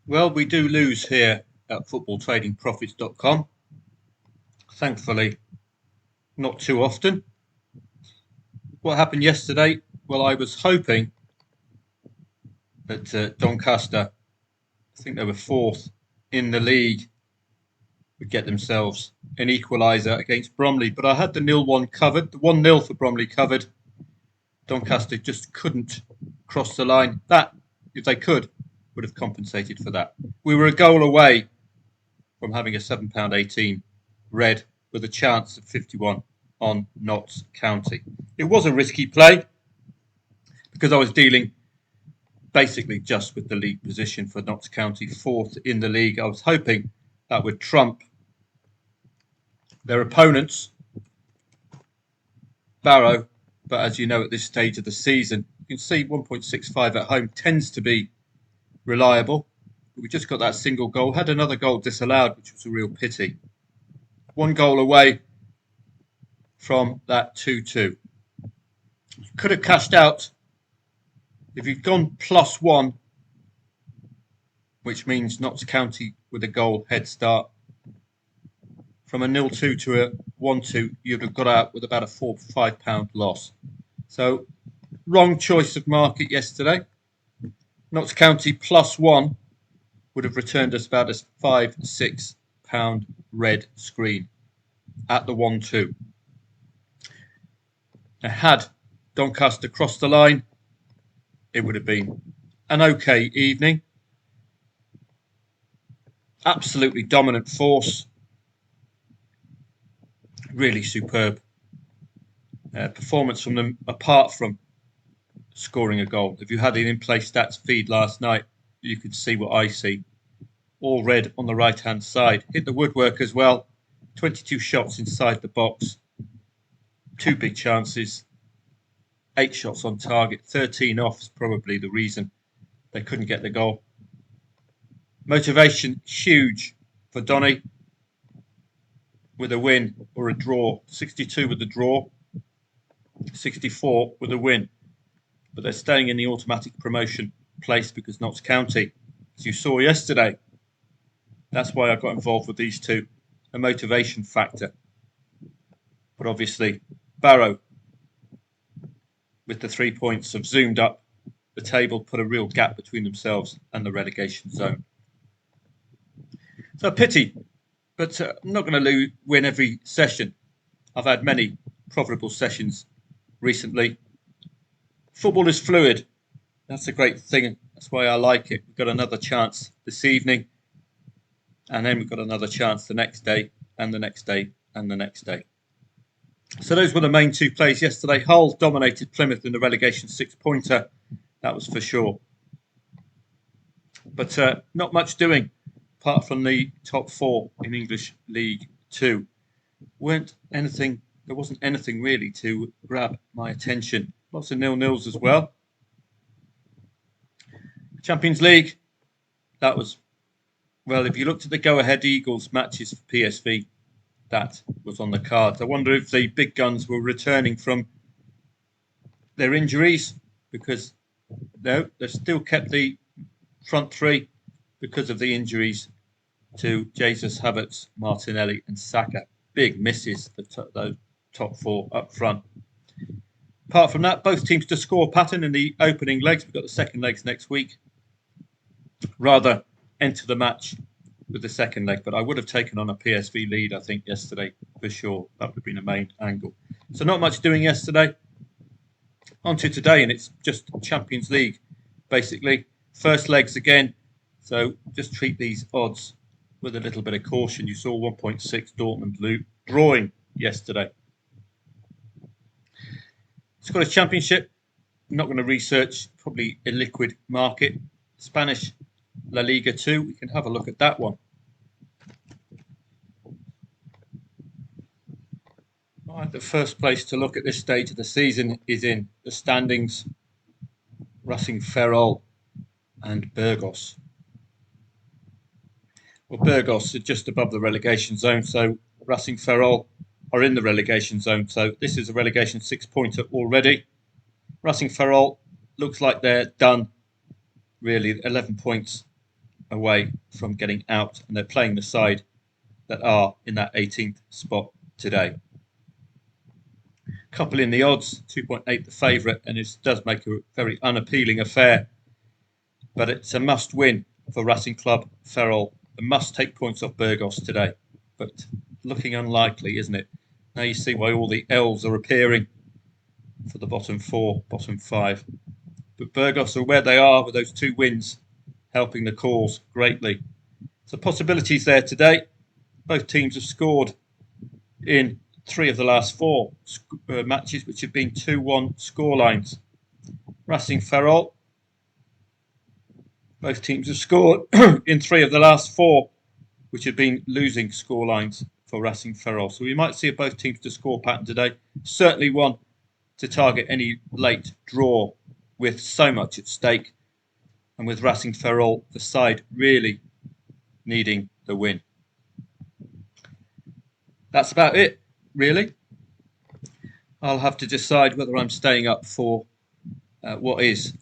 Well, we do lose here at footballtradingprofits.com. Thankfully, not too often. What happened yesterday? Well, I was hoping that Doncaster, I think they were fourth in the league, would get themselves an equaliser against Bromley. But I had the 0-1 covered, the 1-0 for Bromley covered. Doncaster just couldn't cross the line. That, if they could, would have compensated for that. We were a goal away from having a £7.18 red with a chance of 51 on Notts County. It was a risky play because I was dealing basically just with the league position for Notts County, fourth in the league. I was hoping that would trump their opponents, Barrow, but as you know, at this stage of the season, you can see 1.65 at home tends to be reliable. We just got that single goal, had another goal disallowed, which was a real pity. One goal away from that 2-2. Could have cashed out if you'd gone +1, which means Notts County with a goal head start. From a 0-2 to a 1-2, you'd have got out with about a £4 or £5 loss. So, wrong choice of market yesterday. Notts County +1 would have returned us about a £5-6 red screen at the 1-2. Now, had Doncaster crossed the line, it would have been an okay evening. Absolutely dominant force. Really superb performance from them, apart from scoring a goal. If you had an in-play stats feed last night, you could see what I see. All red on the right-hand side. Hit the woodwork as well. 22 shots inside the box. 2 big chances. 8 shots on target. 13 off is probably the reason they couldn't get the goal. Motivation huge for Donny with a win or a draw. 62 with the draw. 64 with a win. But they're staying in the automatic promotion place because Notts County, as you saw yesterday, that's why I got involved with these two, a motivation factor. But obviously, Barrow, with the 3 points, have zoomed up the table, put a real gap between themselves and the relegation zone. So a pity, but I'm not going to win every session. I've had many profitable sessions recently. Football is fluid. That's a great thing. That's why I like it. We've got another chance this evening. And then we've got another chance the next day, and the next day, and the next day. So those were the main two plays yesterday. Hull dominated Plymouth in the relegation 6-pointer. That was for sure. But not much doing, apart from the top 4 in English League 2. There wasn't anything really to grab my attention. Lots of 0-0s as well. Champions League, that was, well, if you looked at the go-ahead Eagles matches for PSV, that was on the cards. I wonder if the big guns were returning from their injuries, because no, they've still kept the front three because of the injuries to Jesus, Havertz, Martinelli and Saka. Big misses, those top 4 up front. Apart from that, both teams to score pattern in the opening legs. We've got the second legs next week. Rather enter the match with the second leg, but I would have taken on a PSV lead, I think, yesterday for sure. That would have been a main angle. So not much doing yesterday. On to today, and it's just Champions League, basically. First legs again, so just treat these odds with a little bit of caution. You saw 1.6 Dortmund drawing yesterday. Scottish Championship, I'm not going to research, probably a liquid market. Spanish La Liga 2, we can have a look at that one. Right, the first place to look at this stage of the season is in the standings. Racing Ferrol and Burgos. Well, Burgos are just above the relegation zone, so Racing Ferrol are in the relegation zone. So this is a relegation 6-pointer already. Racing Ferrol looks like they're done, really. 11 points away from getting out, and they're playing the side that are in that 18th spot today. Couple in the odds, 2.8 the favourite, and it does make a very unappealing affair. But it's a must-win for Racing Club Ferrol. A must take points off Burgos today, but looking unlikely, isn't it? Now you see why all the L's are appearing for the bottom four, bottom five. But Burgos are where they are with those 2 wins, helping the cause greatly. So possibilities there today. Both teams have scored in 3 of the last 4 matches, which have been 2-1 scorelines. Racing Ferrol, both teams have scored in 3 of the last 4, which have been losing scorelines for Racing Ferrol. So we might see both teams to score pattern today. Certainly one to target any late draw with so much at stake. And with Racing Ferrol, the side really needing the win. That's about it, really. I'll have to decide whether I'm staying up for what is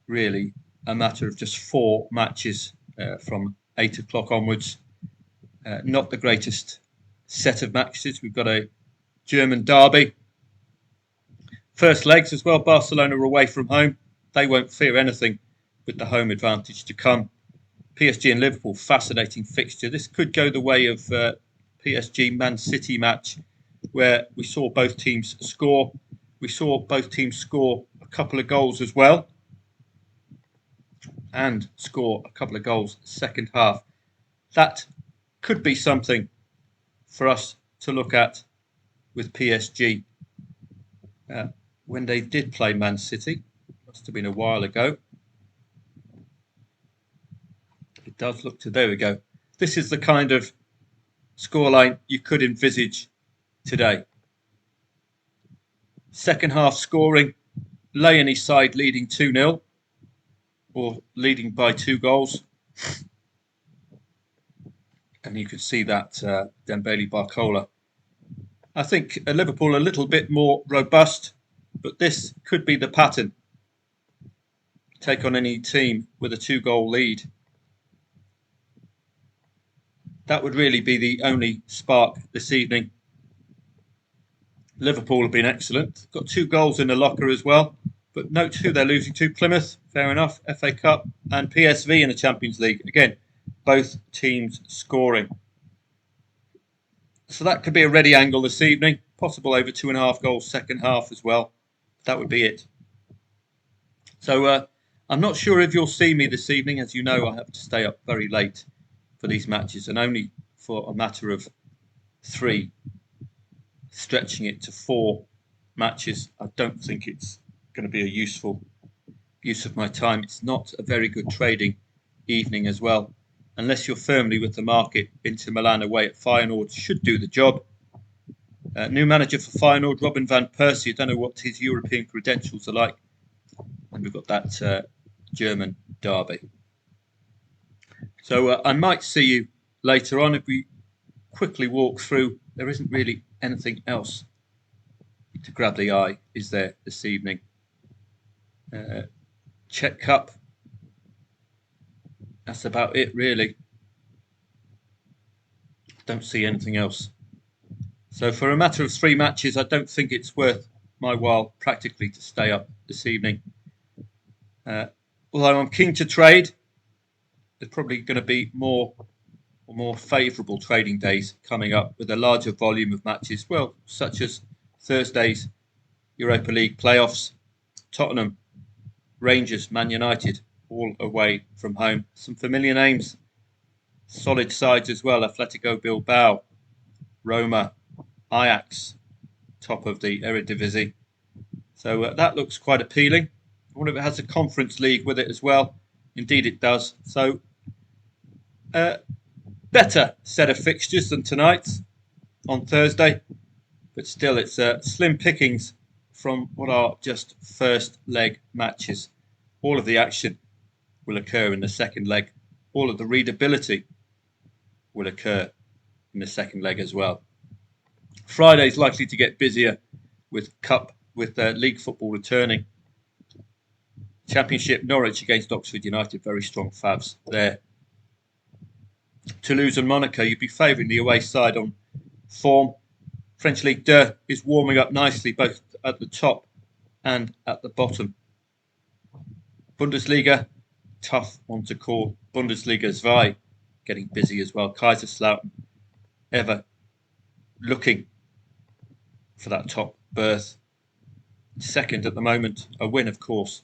really a matter of just 4 matches from 8 o'clock onwards. Not the greatest set of matches. We've got a German derby. First legs as well. Barcelona are away from home. They won't fear anything with the home advantage to come. PSG and Liverpool, fascinating fixture. This could go the way of PSG Man City match, where we saw both teams score. We saw both teams score a couple of goals as well, and score a couple of goals second half. That could be something for us to look at with PSG. When they did play Man City, must have been a while ago. It does look to, there we go. This is the kind of scoreline you could envisage today. Second half scoring, Leonie side leading 2-0 or leading by 2 goals. And you can see that Dembele Barcola. I think Liverpool a little bit more robust, but this could be the pattern. Take on any team with a 2-goal lead. That would really be the only spark this evening. Liverpool have been excellent. Got 2 goals in the locker as well. But note who they're losing to. Plymouth, fair enough, FA Cup, and PSV in the Champions League. Again, both teams scoring. So that could be a ready angle this evening. Possible over 2.5 goals second half as well. That would be it. So I'm not sure if you'll see me this evening. As you know, I have to stay up very late for these matches, and only for a matter of 3, stretching it to 4 matches. I don't think it's going to be a useful use of my time. It's not a very good trading evening as well, unless you're firmly with the market. Inter Milan away at Feyenoord should do the job. New manager for Feyenoord, Robin van Persie. I don't know what his European credentials are like. And we've got that German derby. So I might see you later on. If we quickly walk through, there isn't really anything else to grab the eye, is there, this evening? Czech Cup. That's about it, really. Don't see anything else. So for a matter of 3 matches, I don't think it's worth my while practically to stay up this evening. Although I'm keen to trade, there's probably going to be more favourable trading days coming up with a larger volume of matches, well, such as Thursday's Europa League playoffs, Tottenham, Rangers, Man United, all away from home. Some familiar names, solid sides as well, Atletico Bilbao, Roma, Ajax, top of the Eredivisie. So that looks quite appealing. I wonder if it has a Conference League with it as well. Indeed it does. So better set of fixtures than tonight's on Thursday, but still it's slim pickings from what are just first leg matches. All of the action will occur in the second leg. All of the readability will occur in the second leg as well. Friday's likely to get busier with league football returning. Championship, Norwich against Oxford United, very strong favs there. Toulouse and Monaco, you'd be favouring the away side on form. French Ligue 2 is warming up nicely, both at the top and at the bottom. Bundesliga, tough one to call. Bundesliga 2, getting busy as well. Kaiserslautern, ever looking for that top berth. Second at the moment, a win, of course,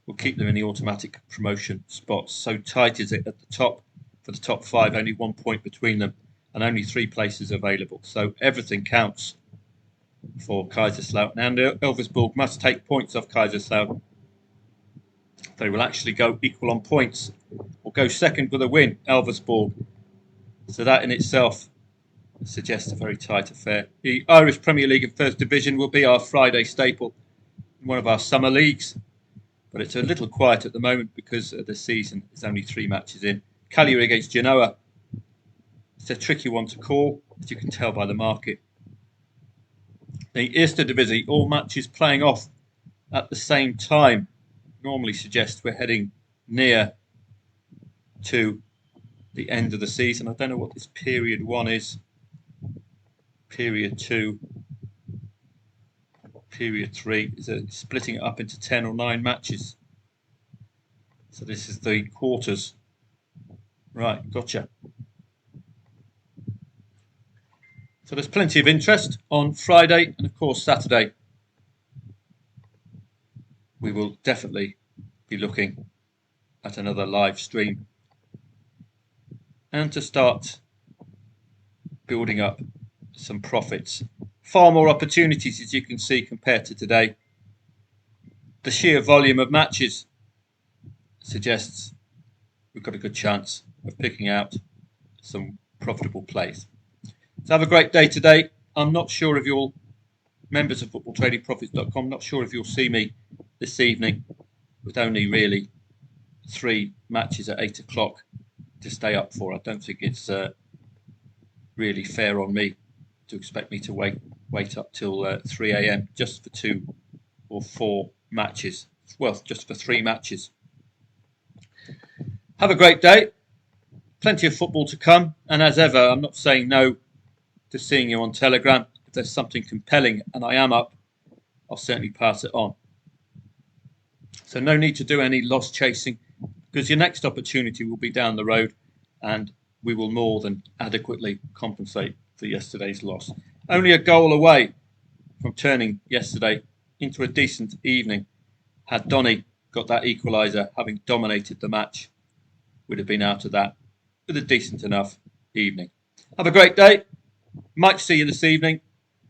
will keep them in the automatic promotion spots. So tight is it at the top for the top 5, only 1 point between them and only 3 places available. So everything counts for Kaiserslautern, and Elversberg must take points off Kaiserslautern. They will actually go equal on points or go second with a win, Elversberg. So that in itself suggests a very tight affair. The Irish Premier League and First Division will be our Friday staple in one of our summer leagues. But it's a little quiet at the moment because the season is only 3 matches in. Cagliari against Genoa. It's a tricky one to call, as you can tell by the market. The Eerste Divisie, all matches playing off at the same time, normally suggests we're heading near to the end of the season. I don't know what this period 1 is. Period 2. Period 3 is splitting it up into 10 or 9 matches. So this is the quarters. Right, gotcha. So there's plenty of interest on Friday and, of course, Saturday. We will definitely be looking at another live stream and to start building up some profits. Far more opportunities, as you can see, compared to today. The sheer volume of matches suggests we've got a good chance of picking out some profitable plays. So have a great day today. I'm not sure if you'll, members of footballtradingprofits.com, not sure if you'll see me this evening with only really 3 matches at 8 o'clock to stay up for. I don't think it's really fair on me to expect me to wait up till 3 a.m. just for 2 or 4 matches. Well, just for 3 matches. Have a great day. Plenty of football to come. And as ever, I'm not saying no to seeing you on Telegram. If there's something compelling and I am up, I'll certainly pass it on. So no need to do any loss chasing, because your next opportunity will be down the road and we will more than adequately compensate for yesterday's loss. Only a goal away from turning yesterday into a decent evening. Had Donny got that equaliser, having dominated the match, would have been out of that with a decent enough evening. Have a great day. Might see you this evening.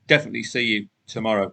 Definitely see you tomorrow.